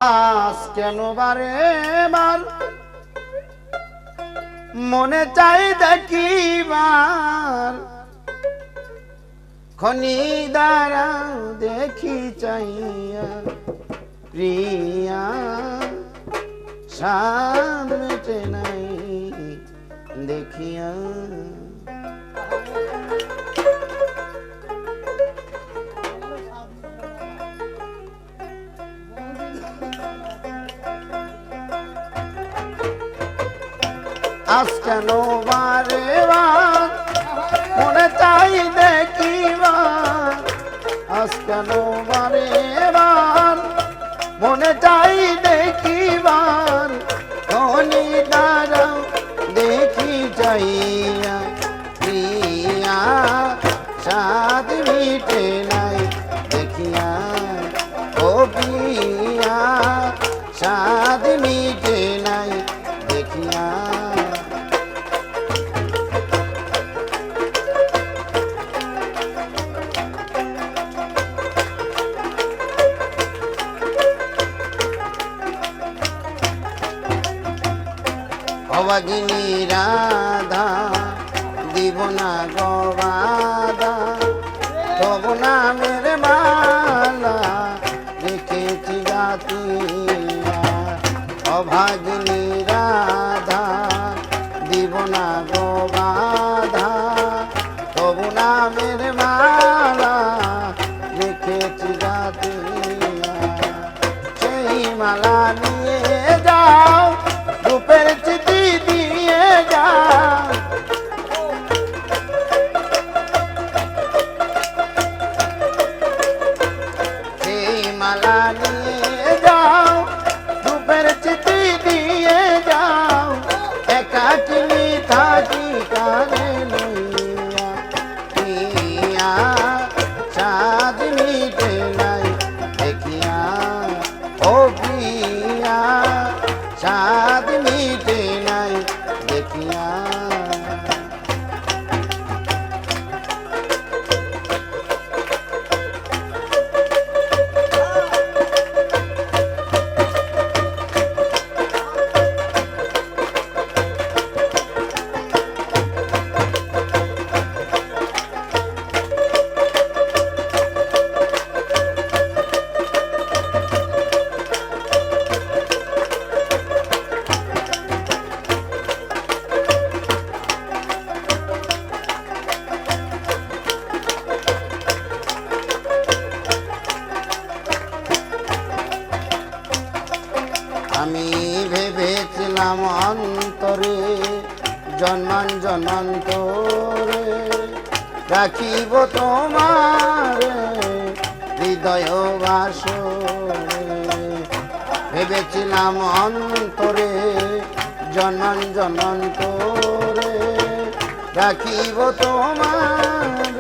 আজ কেন বারে বার মনে চাই দেখিবার খনি দ্বারা দেখি চাইয়া প্রিয়া সাদ মেটে নাই দেখিয়া আজ কেন বারে বার মনে চাই দেখিবার আজ কেন বারে বার মনে চাই দেখিবার ধনী দ্বারা দেখি যাইয়া প্রিয়া সাদ মিটে নাই দেখিয়া ও প্রিয়া সাদ মিটে নাই দেখিয়া অবাগিনী রাধা দিব না গবাদা তবু নামের মালা রেখেছি গাতিয়া অভাগিনী রাধা দিব না গবাধা তবু নামের মালা রেখেছি গাতিয়া সেই মালা নিয়ে যাও রূপের চিঠি দিয়ে যাও সেই মালা নিয়ে যাও রূপের চিঠি দিয়ে যাও একাকিনী থাকি কানে লইয়া প্রিয়া চাঁদ মিটে নাই দেখিয়া ও প্রিয়া চাঁদ মিটে নাই দেখিয়া আমি ভেবেছিলাম অন্তরে জন্মান জন্মান্তরে রাখিব তোমার হৃদয় বাসরে ভেবেছিলাম অন্তরে জন্মান জন্মান্তরে রাখিব তোমার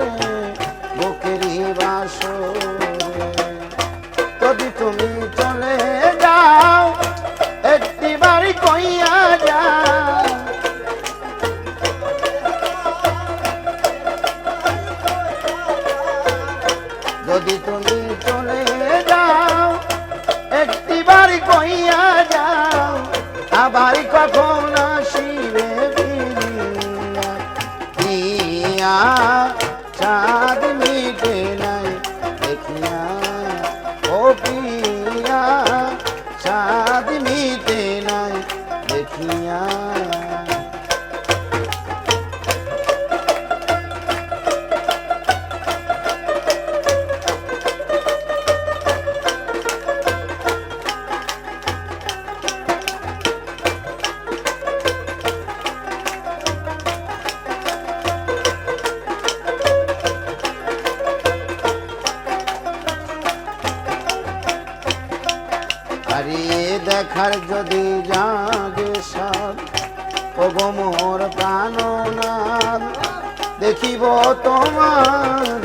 বুকেরই বাসরে যদি তুমি চলে যাও একটি বাড়ি কইয়া যাও যদি তুমি চলে যাও একটি বাড়ি কইয়া যাও আবার কখন আসিবে ফিরিয়া প্রিয়া চাঁদ মিটে নাই দেখিয়া ও প্রিয়া চাঁদ মিটে নাই দেখিয়া হারিয়ে দেখার যদি জাগে সাদ ওগো মোর প্রাণনাথ দেখিব তোমার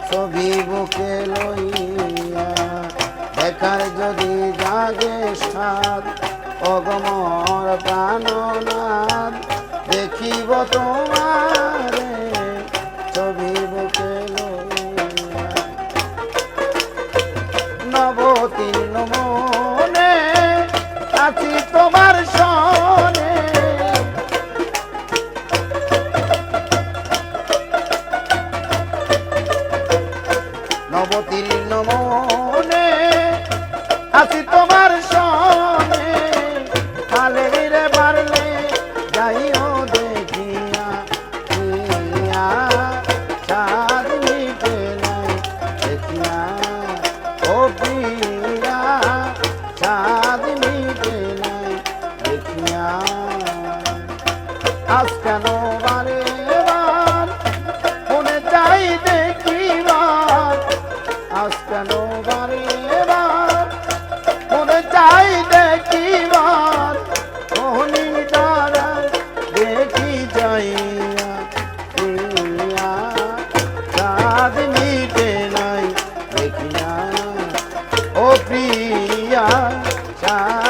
ছবি বুকে লইয়া দেখার যদি জাগে সাদ ওগো মোর প্রাণনাথ দেখিব তোমার ছবি বুকে লইয়া নবতীর্ণ মোর আছি তোমার সনে কালে রে বাড়লে যাইও দেখিয়া দিয়া চাঁদ মিটে নাই দেখিয়া ও প্রিয়া চাঁদ মিটে নাই দেখিয়া আজ কেন বারে বার মনে চাই দেখিবার আজ কেন বারে বার মনে চাই দেখিবার মোহনী দ্বারা দেখি যাইয়া প্রিয়া চাঁদ মিটে নাই দেখিয়া ও প্রিয়া চাঁদ